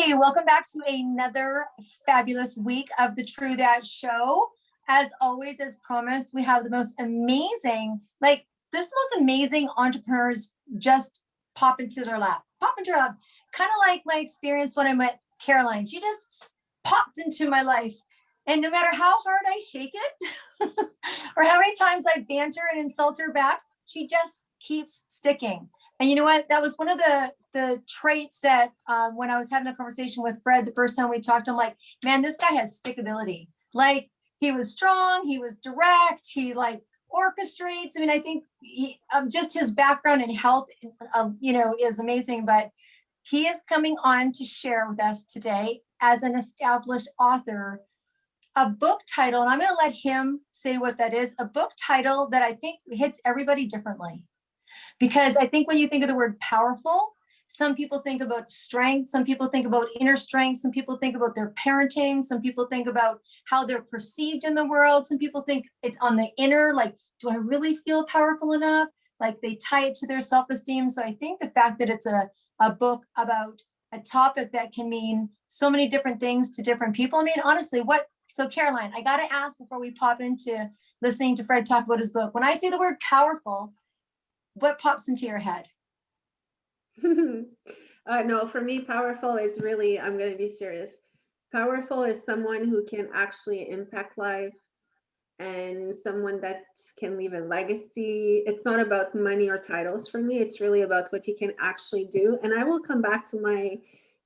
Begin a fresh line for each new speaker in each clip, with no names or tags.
Hey, welcome back to another fabulous week of the True That Show. As always, as promised, we have the most amazing, entrepreneurs just pop into their lap. Kind of like my experience when I met Caroline. She just popped into my life. And no matter how hard I shake it or how many times I banter and insult her back, she just keeps sticking. And you know what? That was one of the traits that when I was having a conversation with Fred the first time we talked, I'm like, man, this guy has stickability. Like, he was strong, he was direct, he like orchestrates. I mean, I think just his background in health, is amazing. But he is coming on to share with us today as an established author, a book title, and I'm going to let him say what that is, a book title that I think hits everybody differently. Because I think when you think of the word powerful, some people think about strength, some people think about inner strength, some people think about their parenting, some people think about how they're perceived in the world, some people think it's on the inner, like, do I really feel powerful enough? Like, they tie it to their self-esteem. So I think the fact that it's a book about a topic that can mean so many different things to different people. I mean, honestly, so Caroline, I got to ask before we pop into listening to Fred talk about his book. When I say the word powerful, what pops into your head?
No, for me, powerful is really, I'm going to be serious. Powerful is someone who can actually impact life and someone that can leave a legacy. It's not about money or titles for me. It's really about what you can actually do. And I will come back to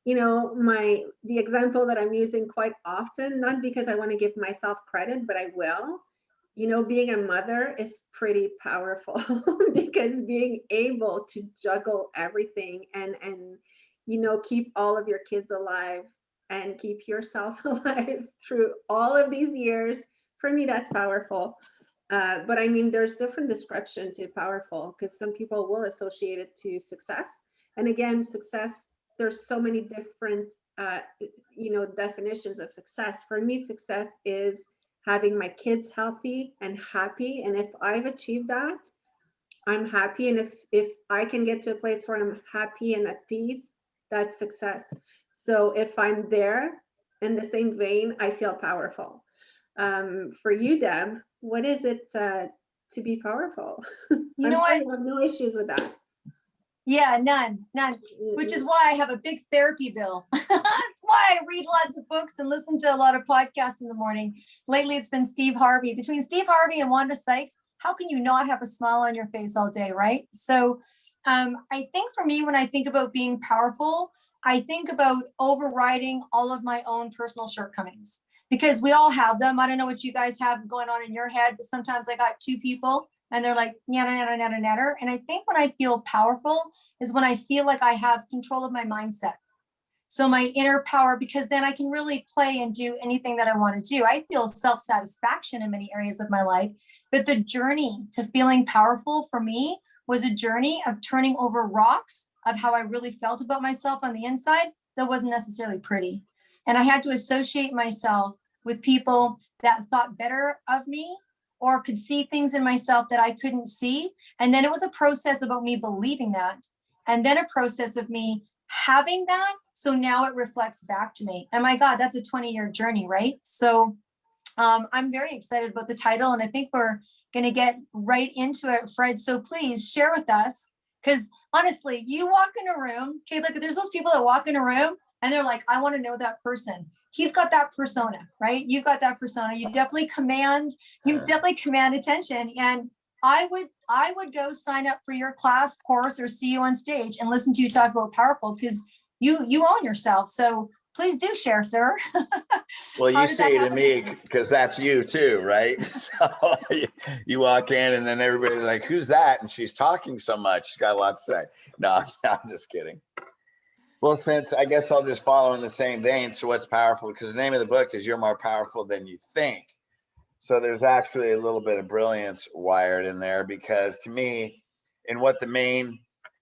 the example that I'm using quite often, not because I want to give myself credit, but I will. Being a mother is pretty powerful because being able to juggle everything and keep all of your kids alive and keep yourself alive through all of these years, for me, that's powerful. But I mean, there's different description to powerful because some people will associate it to success. And again, success, there's so many different, definitions of success. For me, success is having my kids healthy and happy. And if I've achieved that, I'm happy. And if I can get to a place where I'm happy and at peace, that's success. So if I'm there in the same vein, I feel powerful. For you, Deb, what is it to be powerful?
You know
sure
what?
you have no issues with that.
Yeah, none, which is why I have a big therapy bill. That's why I read lots of books and listen to a lot of podcasts in the morning. Lately, it's been Steve Harvey. Between Steve Harvey and Wanda Sykes, how can you not have a smile on your face all day, right? So I think for me, when I think about being powerful, I think about overriding all of my own personal shortcomings, because we all have them. I don't know what you guys have going on in your head, but sometimes I got two people and they're like, natter, natter, natter, natter. And I think when I feel powerful is when I feel like I have control of my mindset. So my inner power, because then I can really play and do anything that I want to do. I feel self-satisfaction in many areas of my life, but the journey to feeling powerful for me was a journey of turning over rocks of how I really felt about myself on the inside that wasn't necessarily pretty. And I had to associate myself with people that thought better of me or could see things in myself that I couldn't see. And then it was a process about me believing that, and then a process of me having that. So now it reflects back to me. And my God, that's a 20-year journey, right? So I'm very excited about the title, and I think we're going to get right into it, Fred. So please share with us, because honestly, you walk in a room, okay, look, there's those people that walk in a room and they're like, I want to know that person. He's got that persona, right? You've got that persona. You definitely command attention. And I would go sign up for your class, course, or see you on stage and listen to you talk about powerful, because you own yourself. So please do share, sir.
Well, you say to me because that's you too, right? So you walk in and then everybody's like, who's that? And she's talking so much. She's got a lot to say. No, I'm just kidding. Well, since I guess I'll just follow in the same vein. So what's powerful? Because the name of the book is You're More Powerful Than You Think. So there's actually a little bit of brilliance wired in there, because to me, and what the main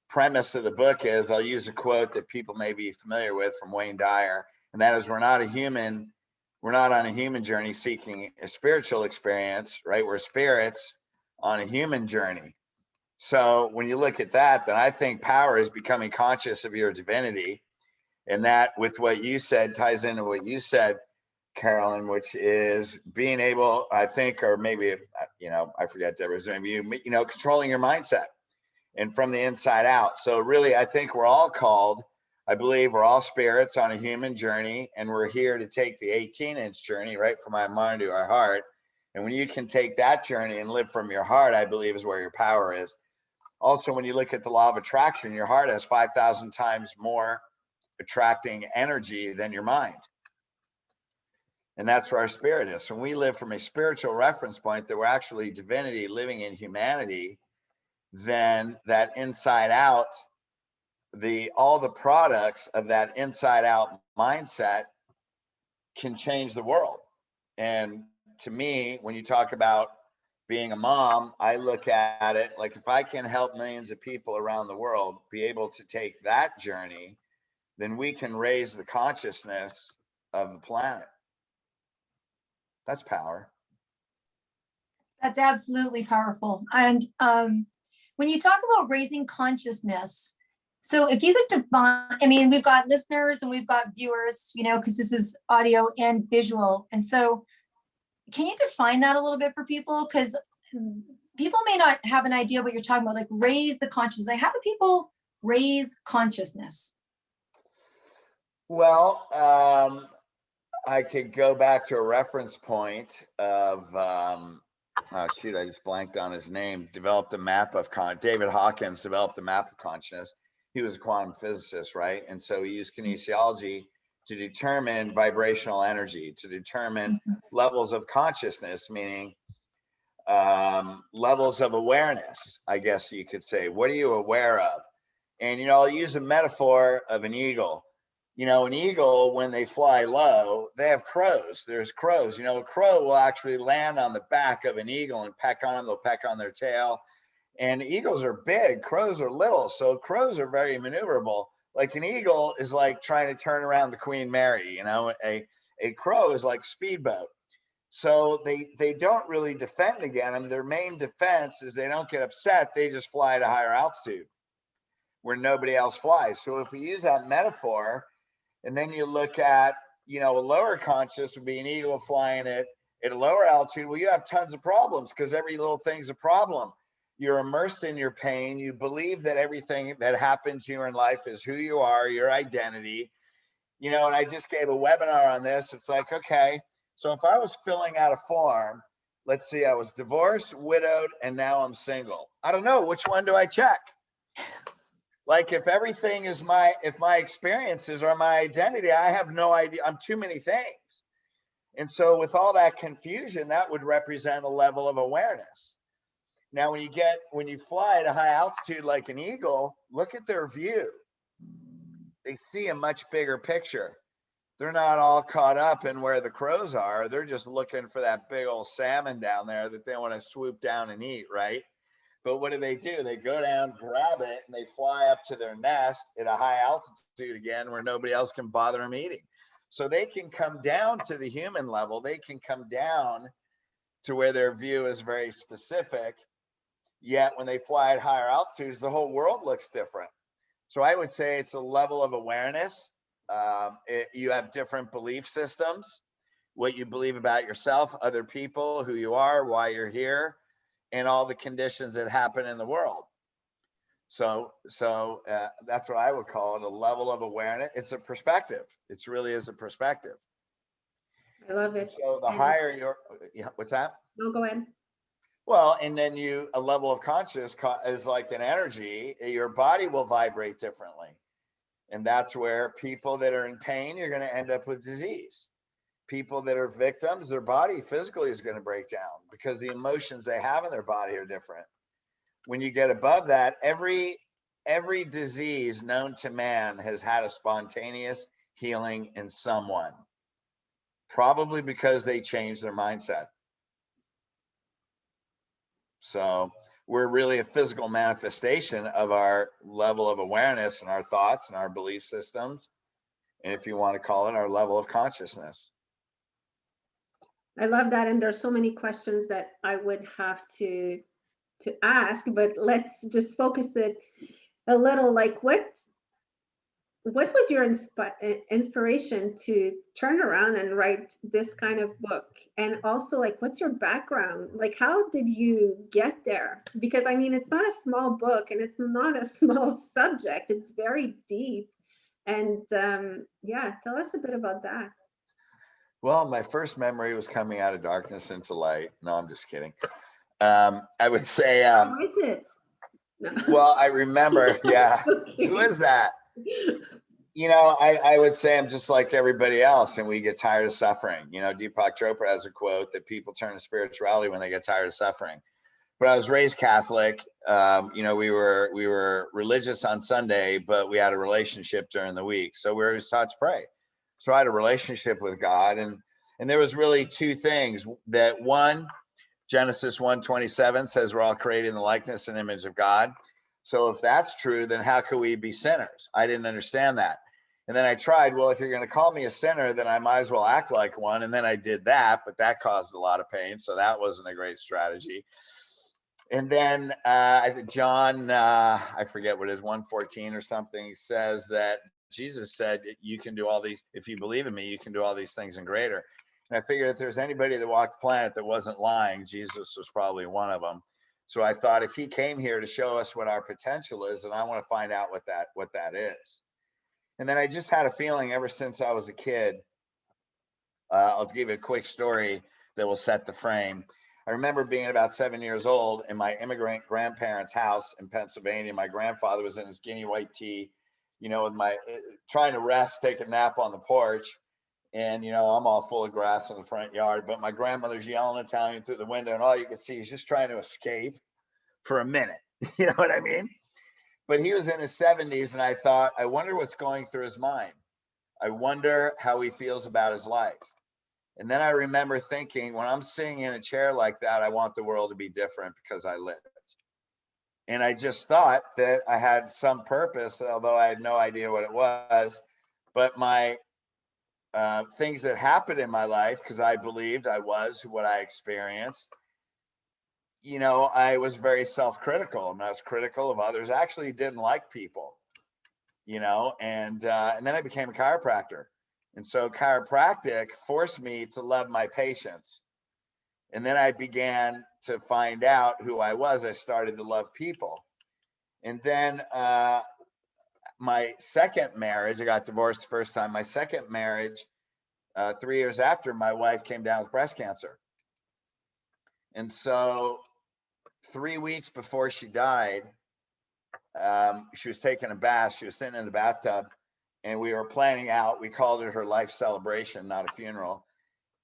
premise of the book is, I'll use a quote that people may be familiar with from Wayne Dyer, and that is, we're not on a human journey seeking a spiritual experience, right? We're spirits on a human journey. So when you look at that, then I think power is becoming conscious of your divinity And that, with what you said, ties into what you said, Carolyn, which is being able, I think, or maybe, I forget Deborah's name, controlling your mindset and from the inside out. So really, I think we're all called, I believe we're all spirits on a human journey, and we're here to take the 18-inch journey right from our mind to our heart. And when you can take that journey and live from your heart, I believe is where your power is. Also, when you look at the law of attraction, your heart has 5,000 times more attracting energy than your mind. And that's where our spirit is. When we live from a spiritual reference point that we're actually divinity living in humanity, then that inside out, all the products of that inside out mindset can change the world. And to me, when you talk about being a mom, I look at it like, if I can help millions of people around the world be able to take that journey, then we can raise the consciousness of the planet. That's power.
That's absolutely powerful. And when you talk about raising consciousness, so if you could define, I mean, we've got listeners and we've got viewers, because this is audio and visual. And so can you define that a little bit for people? Because people may not have an idea what you're talking about, like raise the consciousness. Like, how do people raise consciousness?
Well, I could go back to a reference point of, I just blanked on his name, David Hawkins developed the map of consciousness. He was a quantum physicist, right? And so he used kinesiology to determine vibrational energy, to determine levels of consciousness, meaning levels of awareness, I guess you could say. What are you aware of? And, I'll use a metaphor of an eagle. An eagle, when they fly low, they have crows. There's crows. A crow will actually land on the back of an eagle and peck on them. They'll peck on their tail. And eagles are big, crows are little. So crows are very maneuverable. Like an eagle is like trying to turn around the Queen Mary. A crow is like speedboat. So they don't really defend against them. Their main defense is they don't get upset. They just fly at a higher altitude where nobody else flies. So if we use that metaphor, and then you look at, a lower conscious would be an eagle flying at a lower altitude. Well, you have tons of problems because every little thing's a problem. You're immersed in your pain. You believe that everything that happens to you in life is who you are, your identity. And I just gave a webinar on this. It's like, okay, so if I was filling out a form, let's see, I was divorced, widowed, and now I'm single. I don't know, which one do I check? Like, if everything is if my experiences are my identity, I have no idea. I'm too many things. And so with all that confusion, that would represent a level of awareness. Now, when you fly at a high altitude like an eagle, look at their view. They see a much bigger picture. They're not all caught up in where the crows are. They're just looking for that big old salmon down there that they want to swoop down and eat, right? But what do? They go down, grab it, and they fly up to their nest at a high altitude again where nobody else can bother them eating. So they can come down to the human level. They can come down to where their view is very specific. Yet when they fly at higher altitudes, the whole world looks different. So I would say it's a level of awareness. You have different belief systems, what you believe about yourself, other people, who you are, why you're here, and all the conditions that happen in the world. So that's what I would call it, a level of awareness. It's a perspective. It really is a perspective.
I love it.
So the higher what's that?
No, go ahead.
Well, and then a level of consciousness is like an energy. Your body will vibrate differently. And that's where people that are in pain, you're going to end up with disease. People that are victims, their body physically is going to break down because the emotions they have in their body are different. When you get above that, every disease known to man has had a spontaneous healing in someone, probably because they changed their mindset. So we're really a physical manifestation of our level of awareness and our thoughts and our belief systems. And if you want to call it, our level of consciousness.
I love that. And there's so many questions that I would have to ask, but let's just focus it a little. Like, what what was your inspiration to turn around and write this kind of book? And also, like, what's your background? Like, how did you get there? Because I mean, it's not a small book and it's not a small subject. It's very deep. And yeah, tell us a bit about that.
Well, my first memory was coming out of darkness into light. No, I'm just kidding. I would say,
How is it? No.
well, I remember, yeah.
Okay.
Who is that? You know, I would say I'm just like everybody else, and we get tired of suffering. You know, Deepak Chopra has a quote that people turn to spirituality when they get tired of suffering. But I was raised Catholic. You know, we were religious on Sunday, but we had a relationship during the week. So we were always taught to pray. So I had a relationship with God, and there was really two things. That one, Genesis 1:27 says we're all created in the likeness and image of God. So if that's true, then how could we be sinners? I didn't understand that. And then I tried, well, if you're going to call me a sinner, then I might as well act like one. And then I did that, but that caused a lot of pain. So that wasn't a great strategy. And then I think John, I forget what it is, 1:14 or something, says that Jesus said, you can do all these, if you believe in me, you can do all these things and greater. And I figured if there's anybody that walked the planet that wasn't lying, Jesus was probably one of them. So I thought if he came here to show us what our potential is, then I want to find out what that is. And then I just had a feeling ever since I was a kid. I'll give you a quick story that will set the frame. I remember being about 7 years old in my immigrant grandparents' house in Pennsylvania. My grandfather was in his guinea white tee, you know, with my trying to rest, take a nap on the porch. And, you know, I'm all full of grass in the front yard, but my grandmother's yelling Italian through the window, and all you could see is just trying to escape for a minute. You know what I mean? But he was in his 70s, and I thought, I wonder what's going through his mind. I wonder how he feels about his life. And then I remember thinking, when I'm sitting in a chair like that, I want the world to be different because I lived it. And I just thought that I had some purpose, although I had no idea what it was. But my things that happened in my life, because I believed I was what I experienced, you know, I was very self-critical, and I was critical of others. I actually didn't like people, you know, and then I became a chiropractor. And so chiropractic forced me to love my patients. And then I began to find out who I was. I started to love people. And then my second marriage, I got divorced the first time. My second marriage, 3 years after, my wife came down with breast cancer. And so 3 weeks before she died, she was taking a bath. She was sitting in the bathtub, and we were planning out. We called it her life celebration, not a funeral.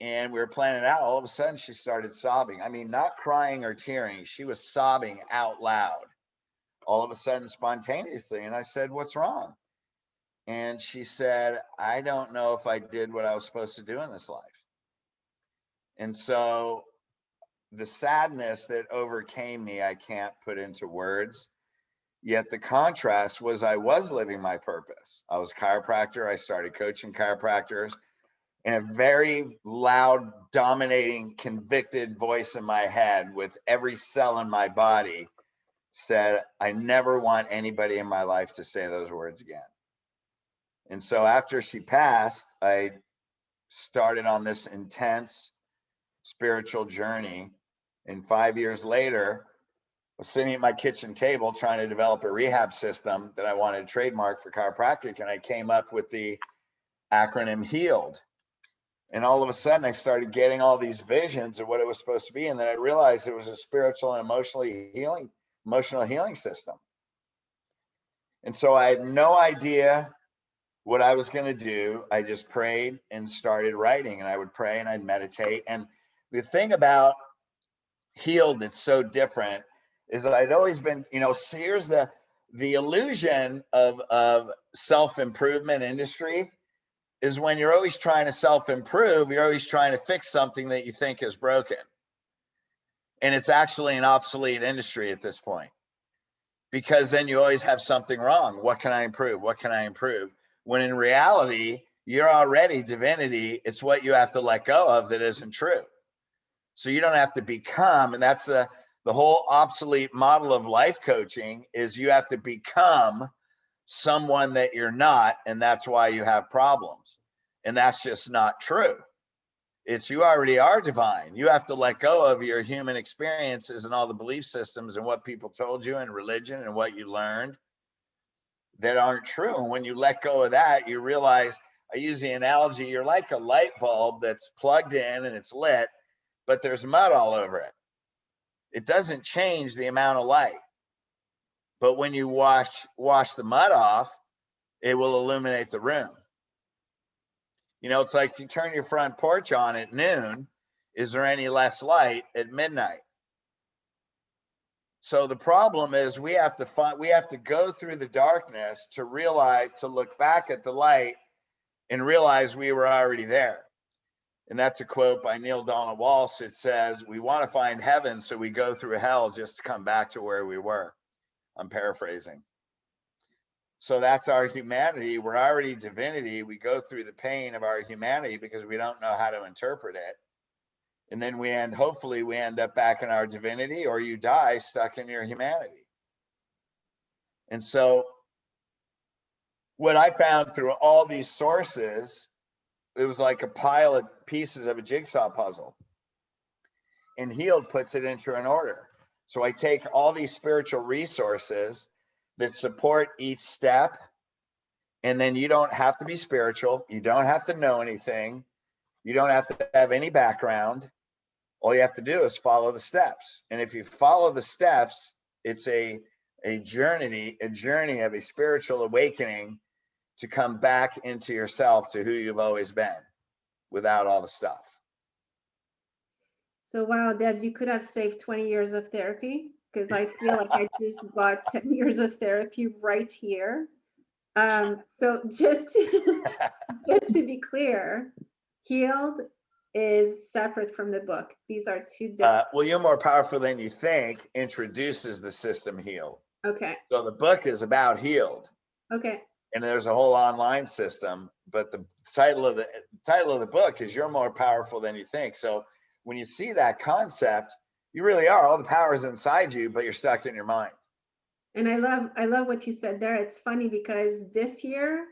And we were planning out. All of a sudden, she started sobbing. I mean, not crying or tearing. She was sobbing out loud. All of a sudden, spontaneously. And I said, "What's wrong?" And she said, "I don't know if I did what I was supposed to do in this life." And so the sadness that overcame me, I can't put into words. Yet the contrast was I was living my purpose. I was a chiropractor. I started coaching chiropractors, and a very loud, dominating, convicted voice in my head with every cell in my body said, I never want anybody in my life to say those words again. And so after she passed, I started on this intense spiritual journey. And 5 years later, I was sitting at my kitchen table trying to develop a rehab system that I wanted to trademark for chiropractic. And I came up with the acronym HEALED. And all of a sudden I started getting all these visions of what it was supposed to be. And then I realized it was a spiritual and emotional healing system. And so I had no idea what I was going to do. I just prayed and started writing, and I would pray and I'd meditate. And the thing about HEALED that's so different is I'd always been, you know, here's the illusion of self-improvement industry is when you're always trying to self-improve, you're always trying to fix something that you think is broken. And it's actually an obsolete industry at this point, because then you always have something wrong. What can I improve? What can I improve? When in reality, you're already divinity. It's what you have to let go of that isn't true. So you don't have to become, and that's the whole obsolete model of life coaching is you have to become someone that you're not, and that's why you have problems. And that's just not true. It's you already are divine. You have to let go of your human experiences and all the belief systems and what people told you and religion and what you learned that aren't true. And when you let go of that, you realize, I use the analogy, you're like a light bulb that's plugged in and it's lit, but there's mud all over it. It doesn't change the amount of light. But when you wash the mud off, it will illuminate the room. You know, it's like if you turn your front porch on at noon, is there any less light at midnight? So the problem is we have to go through the darkness to realize, to look back at the light and realize we were already there. And that's a quote by Neil Donald Walsh. It says, we want to find heaven, so we go through hell just to come back to where we were. I'm paraphrasing. So that's our humanity. We're already divinity. We go through the pain of our humanity because we don't know how to interpret it. And then hopefully we end up back in our divinity, or you die stuck in your humanity. And so what I found through all these sources, it was like a pile of pieces of a jigsaw puzzle. And Healed puts it into an order. So I take all these spiritual resources that support each step. And then you don't have to be spiritual. You don't have to know anything. You don't have to have any background. All you have to do is follow the steps. And if you follow the steps, it's a journey of a spiritual awakening to come back into yourself, to who you've always been, without all the stuff.
So wow, Deb, you could have saved 20 years of therapy, because I feel like I just got 10 years of therapy right here. So just to be clear, Healed is separate from the book. These are two different.
Well, You're More Powerful Than You Think introduces the system Healed.
Okay.
So the book is about Healed.
Okay.
And there's a whole online system, but the title of the book is You're More Powerful Than You Think. So when you see that concept, you really are. All the power is inside you, but you're stuck in your mind.
And I love what you said there. It's funny because this year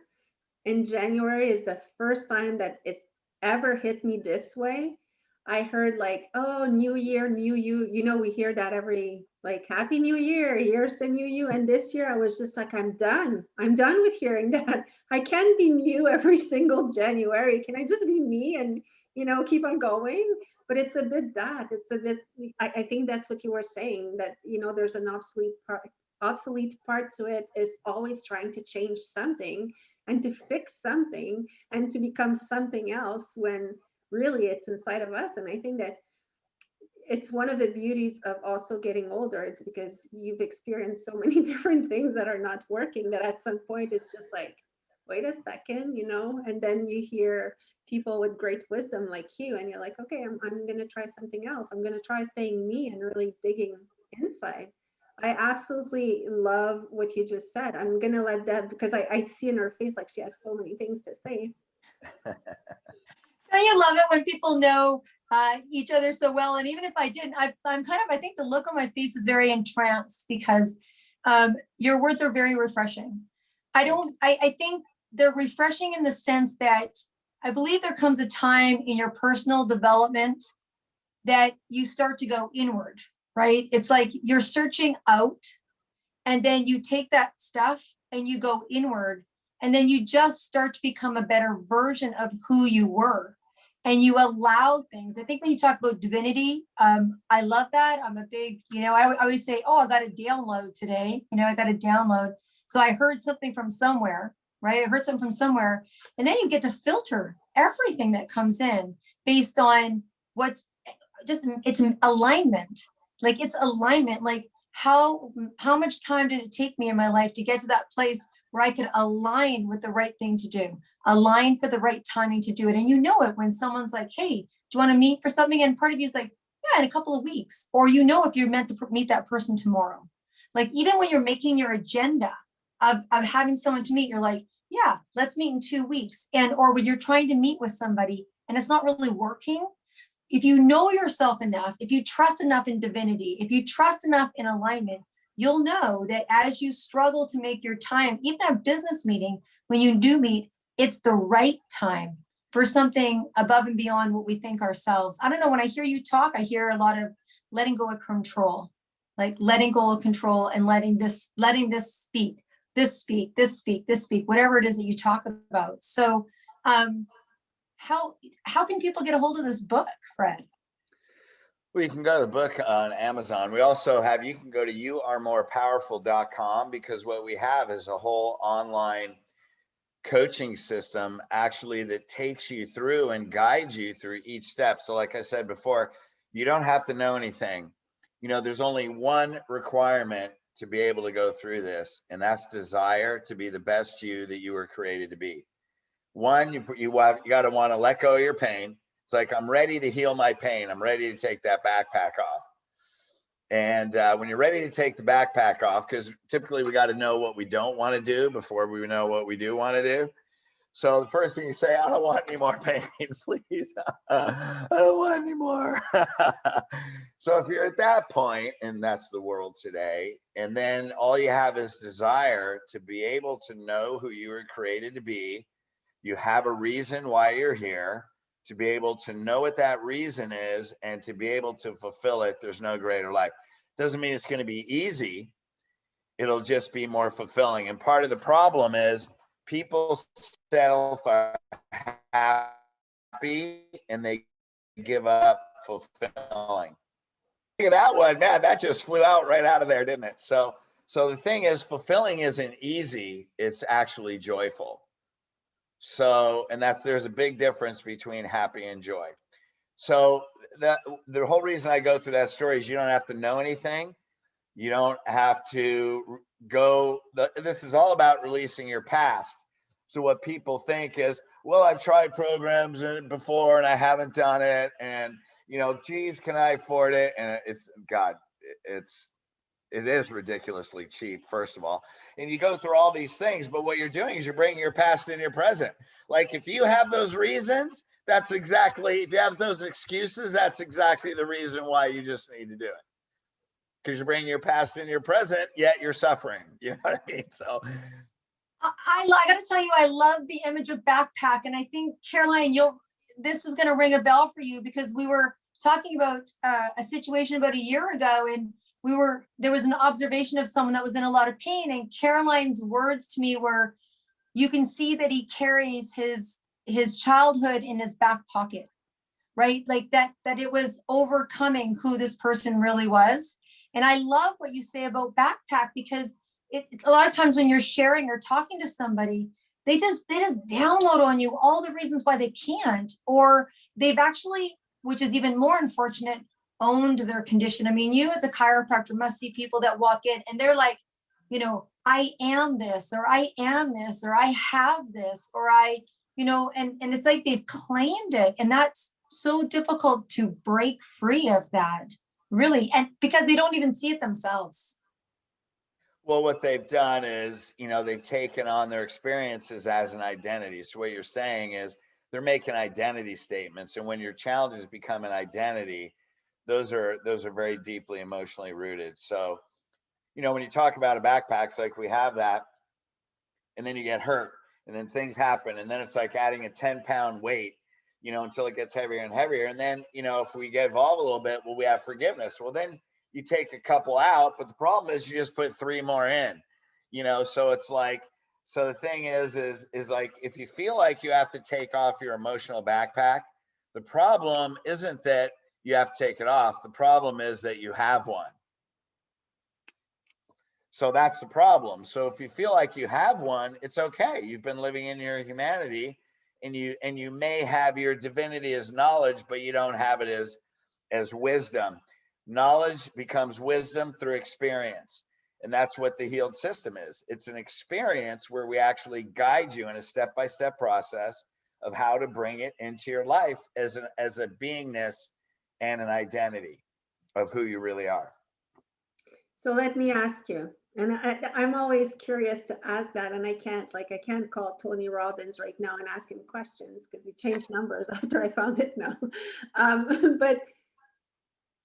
in January is the first time that it ever hit me this way. I heard like, oh, new year, new you. You know, we hear that every, like, Happy New Year, here's the new you. And this year I was just like, I'm done with hearing that. I can't be new every single January. Can I just be me and, you know, keep on going? But it's a bit I think that's what you were saying, that, you know, there's an obsolete part to it, is always trying to change something and to fix something and to become something else, when really it's inside of us. And I think that it's one of the beauties of also getting older. It's because you've experienced so many different things that are not working, that at some point it's just like, wait a second, you know, and then you hear people with great wisdom like you, and you're like, okay, I'm going to try something else. I'm going to try staying me and really digging inside. I absolutely love what you just said. I'm going to let Deb, because I see in her face like she has so many things to say.
Don't you love it when people know each other so well? And even if I didn't, I'm kind of, I think the look on my face is very entranced, because your words are very refreshing. I think they're refreshing in the sense that I believe there comes a time in your personal development that you start to go inward, right? It's like you're searching out, and then you take that stuff and you go inward, and then you just start to become a better version of who you were. And you allow things. I think when you talk about divinity, I love that. I'm a big, you know, I always say, oh, I got a download today. You know, I got a download. So I heard something from somewhere, right? I heard something from somewhere. And then you get to filter everything that comes in based on what's just, it's alignment. Like it's alignment. Like how much time did it take me in my life to get to that place where I could align with the right thing to do, align for the right timing to do it. And you know it when someone's like, hey, do you want to meet for something? And part of you is like, yeah, in a couple of weeks. Or you know if you're meant to meet that person tomorrow. Like even when you're making your agenda of having someone to meet, you're like, yeah, let's meet in 2 weeks. And or when you're trying to meet with somebody and it's not really working, if you know yourself enough, if you trust enough in divinity, if you trust enough in alignment, you'll know that as you struggle to make your time, even a business meeting, when you do meet, it's the right time for something above and beyond what we think ourselves. I don't know, when I hear you talk, I hear a lot of letting go of control, like letting go of control and letting this speak, whatever it is that you talk about. So how can people get a hold of this book, Fred?
Well, you can go to the book on Amazon. We also have, you can go to youaremorepowerful.com, because what we have is a whole online coaching system actually that takes you through and guides you through each step. So like I said before, you don't have to know anything. You know, there's only one requirement to be able to go through this, and that's desire to be the best you that you were created to be. One, you got to want to let go of your pain. It's like, I'm ready to heal my pain. I'm ready to take that backpack off. And when you're ready to take the backpack off, because typically we got to know what we don't want to do before we know what we do want to do. So the first thing you say, I don't want any more pain, please. I don't want any more. So if you're at that point, and that's the world today, and then all you have is desire to be able to know who you were created to be, you have a reason why you're here, to be able to know what that reason is and to be able to fulfill it. There's no greater life. Doesn't mean it's going to be easy. It'll just be more fulfilling. And part of the problem is people settle for happy and they give up fulfilling. Look at that one, man, that just flew out right out of there, didn't it? So the thing is, fulfilling isn't easy. It's actually joyful. So, and there's a big difference between happy and joy. So the whole reason I go through that story is you don't have to know anything. You don't have to go. This is all about releasing your past. So what people think is, well, I've tried programs before and I haven't done it. And, you know, geez, can I afford it? And it's, God, it is ridiculously cheap, first of all. And you go through all these things, but what you're doing is you're bringing your past into your present. Like if you have those reasons, that's exactly, if you have those excuses, that's exactly the reason why you just need to do it. Because you're bringing your past into your present, yet you're suffering. You know what I mean? So
I got to tell you, I love the image of backpack. And I think, Caroline, this is going to ring a bell for you, because we were talking about a situation about a year ago, and there was an observation of someone that was in a lot of pain, and Caroline's words to me were, you can see that he carries his childhood in his back pocket, right? Like that it was overcoming who this person really was. And I love what you say about backpack, because a lot of times when you're sharing or talking to somebody, they just download on you all the reasons why they can't, or they've actually, which is even more unfortunate, owned their condition. I mean, you as a chiropractor must see people that walk in and they're like, you know, I am this, or I am this, or I have this, or and it's like they've claimed it. And that's so difficult to break free of that, really. And because they don't even see it themselves.
well, what they've done is, you know, they've taken on their experiences as an identity. So what you're saying is they're making identity statements. And when your challenges become an identity, those are very deeply emotionally rooted. So, you know, when you talk about a backpack, it's like we have that, and then you get hurt, and then things happen, and then it's like adding a 10-pound weight, you know, until it gets heavier and heavier. And then, you know, if we get involved a little bit, well, we have forgiveness. Well, then you take a couple out, but the problem is you just put 3 more in, you know. So it's like, so the thing is like, if you feel like you have to take off your emotional backpack, the problem isn't that you have to take it off. The problem is that you have one. So that's the problem. So if you feel like you have one, it's okay. You've been living in your humanity, and you may have your divinity as knowledge, but you don't have it as wisdom. Knowledge becomes wisdom through experience. And that's what the healed system is. It's an experience where we actually guide you in a step-by-step process of how to bring it into your life as a beingness and an identity of who you really are.
So let me ask you, and I'm always curious to ask that, and I can't call Tony Robbins right now and ask him questions because he changed numbers after I found it now. But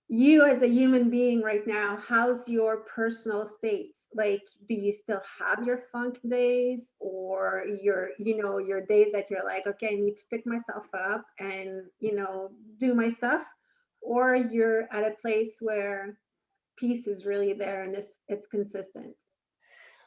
you as a human being right now, how's your personal states? Like, do you still have your funk days, or your days that you're like, okay, I need to pick myself up and, do my stuff, or you're at a place where peace is really there and it's consistent?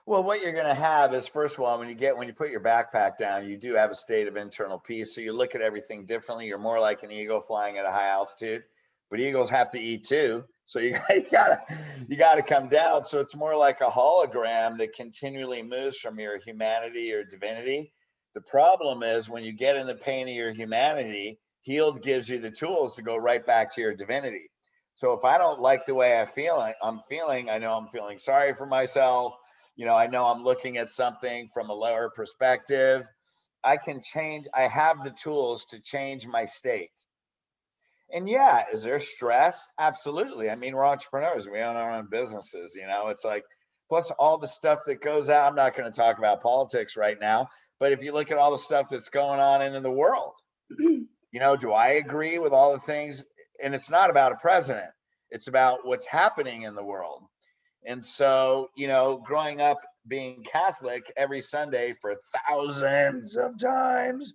Well, what you're going to have is, first of all, when you put your backpack down, you do have a state of internal peace. So you look at everything differently. You're more like an eagle flying at a high altitude, but eagles have to eat too. So you gotta come down. So it's more like a hologram that continually moves from your humanity or divinity. The problem is when you get in the pain of your humanity, healed gives you the tools to go right back to your divinity. So if I don't like the way I'm feeling, I know I'm feeling sorry for myself. I know I'm looking at something from a lower perspective. I have the tools to change my state. And yeah, is there stress? Absolutely. I mean, we're entrepreneurs. We own our own businesses. It's like, plus all the stuff that goes out. I'm not going to talk about politics right now, but if you look at all the stuff that's going on in the world, do I agree with all the things? And it's not about a president. It's about what's happening in the world. And so, growing up being Catholic, every Sunday for thousands of times,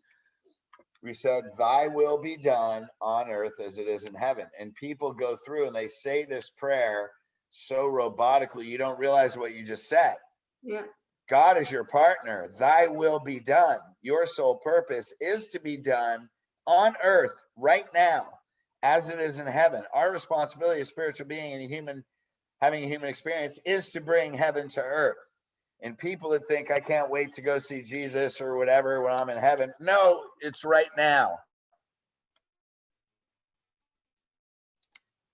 we said, thy will be done on earth as it is in heaven. And people go through and they say this prayer so robotically, you don't realize what you just said.
Yeah.
God is your partner. Thy will be done. Your sole purpose is to be done on earth right now as it is in heaven. Our responsibility as spiritual being and having a human experience is to bring heaven to earth. And people that think I can't wait to go see Jesus or whatever when I'm in heaven, no, it's right now.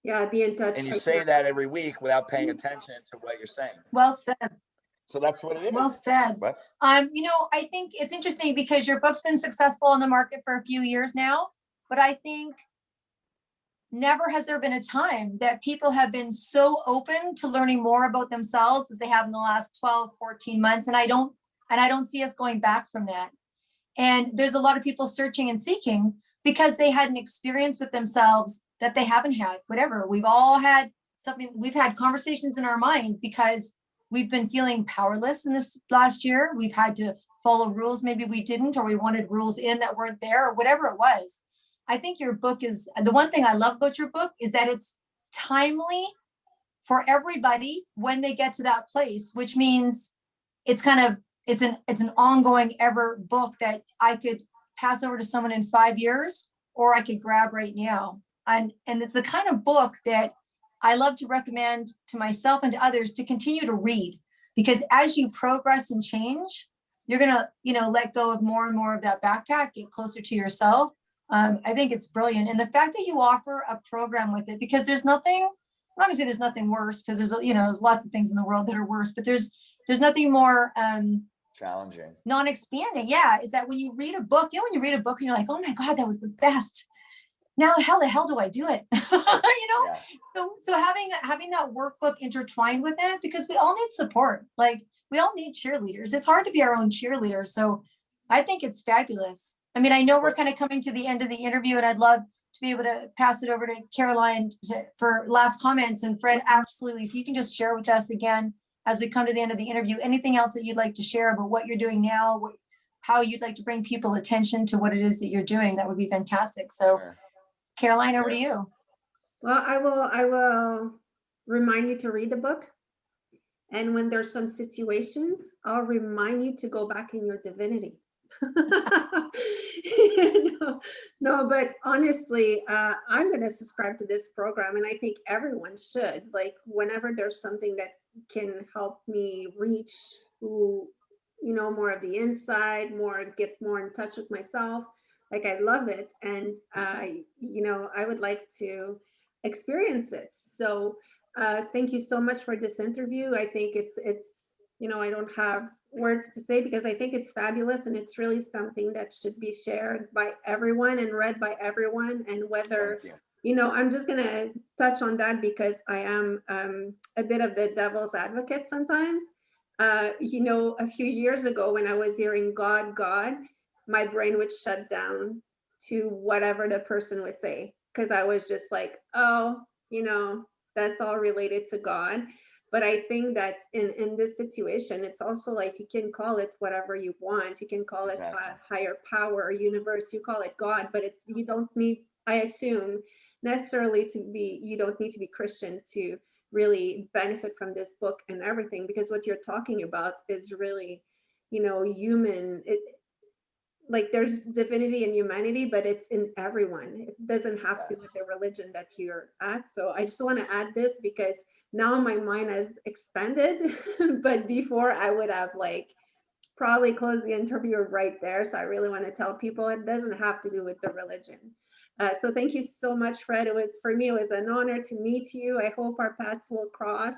Yeah, be in touch.
And you say that every week without paying attention to what you're saying.
Well said.
So that's what it is.
Well said.
What?
I think it's interesting because your book's been successful in the market for a few years now, but I think never has there been a time that people have been so open to learning more about themselves as they have in the last 12, 14 months. And I don't see us going back from that. And there's a lot of people searching and seeking because they had an experience with themselves that they haven't had, whatever. We've all had something, we've had conversations in our mind because we've been feeling powerless in this last year. We've had to follow rules maybe we didn't, or we wanted rules in that weren't there, or whatever it was. I think your book is, the one thing I love about your book is that it's timely for everybody when they get to that place, which means it's an ongoing ever book that I could pass over to someone in 5 years, or I could grab right now. And it's the kind of book that I love to recommend to myself and to others to continue to read, because as you progress and change, you're going to, let go of more and more of that backpack, get closer to yourself. I think it's brilliant. And the fact that you offer a program with it, because there's nothing worse, because there's lots of things in the world that are worse, but there's nothing more
challenging,
non-expanding. Yeah. Is that when you read a book, when you read a book and you're like, oh my God, that was the best. Now, how the hell do I do it? Yeah. So having that workbook intertwined with it, because we all need support. Like we all need cheerleaders. It's hard to be our own cheerleader. So I think it's fabulous. I mean, I know we're kind of coming to the end of the interview, and I'd love to be able to pass it over to Caroline for last comments. And Fred, absolutely, if you can just share with us again, as we come to the end of the interview, anything else that you'd like to share about what you're doing now, how you'd like to bring people attention to what it is that you're doing, that would be fantastic. So sure. Caroline, over to you.
Well, I will remind you to read the book. And when there's some situations, I'll remind you to go back in your divinity. No, but honestly, I'm going to subscribe to this program, and I think everyone should. Like whenever there's something that can help me reach more of the inside, get more in touch with myself. Like I love it, and I would like to experience it. So thank you so much for this interview. I think it's I don't have words to say, because I think it's fabulous, and it's really something that should be shared by everyone and read by everyone. And whether I'm just gonna touch on that because I am a bit of the devil's advocate sometimes. A few years ago when I was hearing God, my brain would shut down to whatever the person would say, because I was just like, oh, that's all related to God. But I think that in this situation, it's also like, you can call it whatever you want. You can call it higher power or universe, you call it God, but you don't need, I assume, necessarily you don't need to be Christian to really benefit from this book and everything, because what you're talking about is really, human. Like, there's divinity and humanity, but it's in everyone. It doesn't have to do with the religion that you're at. So I just want to add this, because now my mind has expanded, but before I would have probably closed the interview right there. So I really want to tell people it doesn't have to do with the religion. So thank you so much, Fred. For me, it was an honor to meet you. I hope our paths will cross,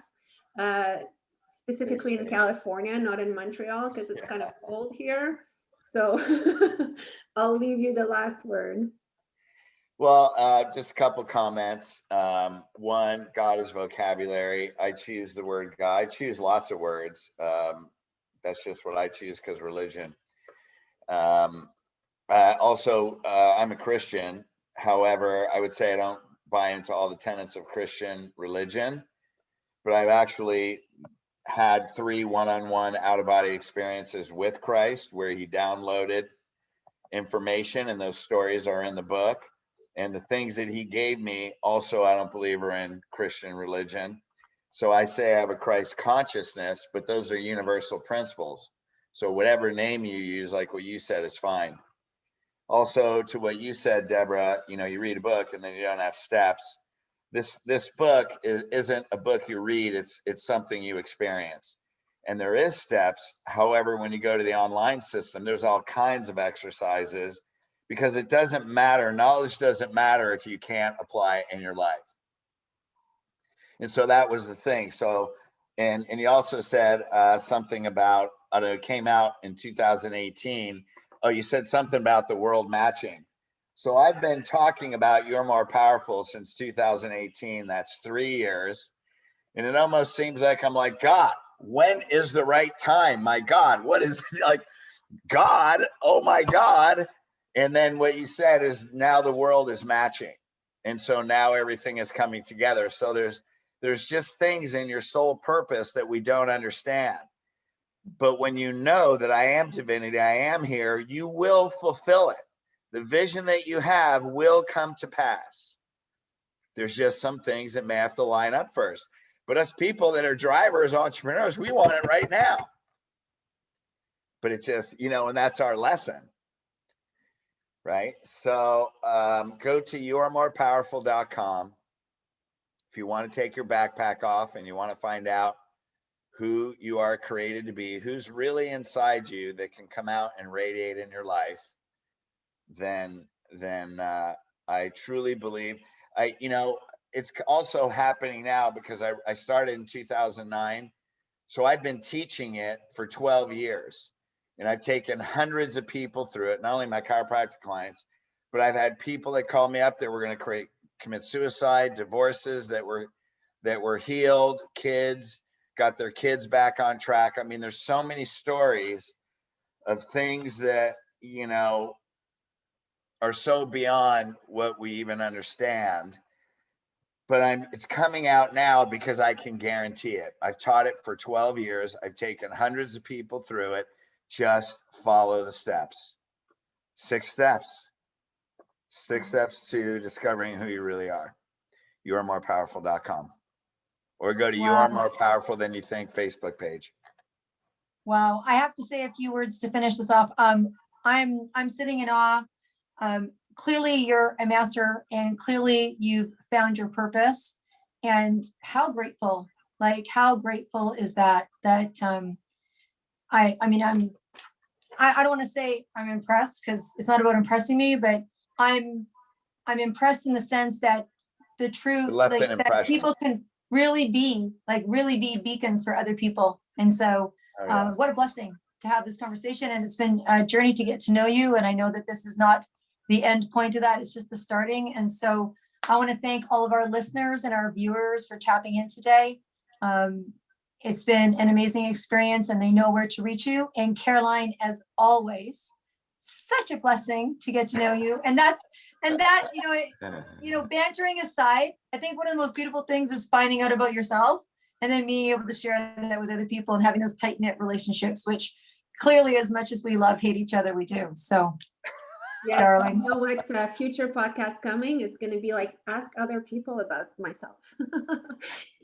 specifically in California, not in Montreal, because it's kind of cold here. So I'll leave you the last word.
Well, just a couple comments. One, God is vocabulary. I choose the word God. I choose lots of words. That's just what I choose because religion. Also, I'm a Christian. However, I would say I don't buy into all the tenets of Christian religion, but I've actually had 3 one-on-one out-of-body experiences with Christ where he downloaded information, and those stories are in the book. And the things that he gave me also, I don't believe are in Christian religion. So I say I have a Christ consciousness, but those are universal principles. So whatever name you use, like what you said, is fine. Also, to what you said, Deborah, you read a book and then you don't have steps. This book isn't a book you read, it's something you experience. And there is steps. However, when you go to the online system, there's all kinds of exercises, because it doesn't matter. Knowledge doesn't matter if you can't apply it in your life. And so that was the thing. So, and you also said something about, I don't know, it came out in 2018. Oh, you said something about the world matching. So I've been talking about You're More Powerful since 2018. That's 3 years. And it almost seems like I'm like, God, when is the right time? My God, what is God? Oh my God. And then what you said is now the world is matching. And so now everything is coming together. So there's just things in your soul purpose that we don't understand. But when you know that I am divinity, I am here, you will fulfill it. The vision that you have will come to pass. There's just some things that may have to line up first. But us people that are drivers, entrepreneurs, we want it right now. But it's just, and that's our lesson. Right? So go to youaremorepowerful.com. If you want to take your backpack off and you want to find out who you are created to be, who's really inside you that can come out and radiate in your life, then I truly believe it's also happening now, because I started in 2009. So I've been teaching it for 12 years. And I've taken hundreds of people through it, not only my chiropractic clients, but I've had people that call me up that were going to commit suicide, divorces that were healed, kids got their kids back on track. I mean, there's so many stories of things that, are so beyond what we even understand. But it's coming out now because I can guarantee it. I've taught it for 12 years. I've taken hundreds of people through it. Just follow the steps. 6 steps. 6 steps to discovering who you really are. youaremorepowerful.com. Or go to You Are More Powerful Than You Think Facebook page.
Wow. I have to say a few words to finish this off. I'm sitting in awe. Clearly you're a master, and clearly you've found your purpose, and how grateful is that I don't want to say I'm impressed, because it's not about impressing me, but I'm impressed in the sense that the truth, that people can really be beacons for other people. And so what a blessing to have this conversation. And it's been a journey to get to know you. And I know that this is not the end point of that. It's just the starting. And so I want to thank all of our listeners and our viewers for tapping in today. It's been an amazing experience, and they know where to reach you. And Caroline, as always, such a blessing to get to know you. And that, bantering aside, I think one of the most beautiful things is finding out about yourself and then being able to share that with other people and having those tight knit relationships, which clearly, as much as we hate each other, we do. So,
yeah,
darling.
you know what? Future podcast coming. It's going to be like, ask other people about myself.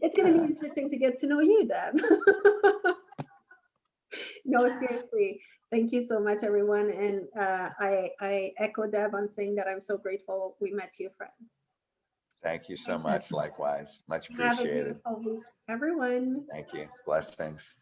It's going to be interesting to get to know you, Deb. No, seriously. Thank you so much, everyone. And I echo Deb on saying that I'm so grateful we met you, friend.
Thank you so much. Likewise. Much
Have a
appreciated.
beautiful week, everyone.
Thank you. Blessings.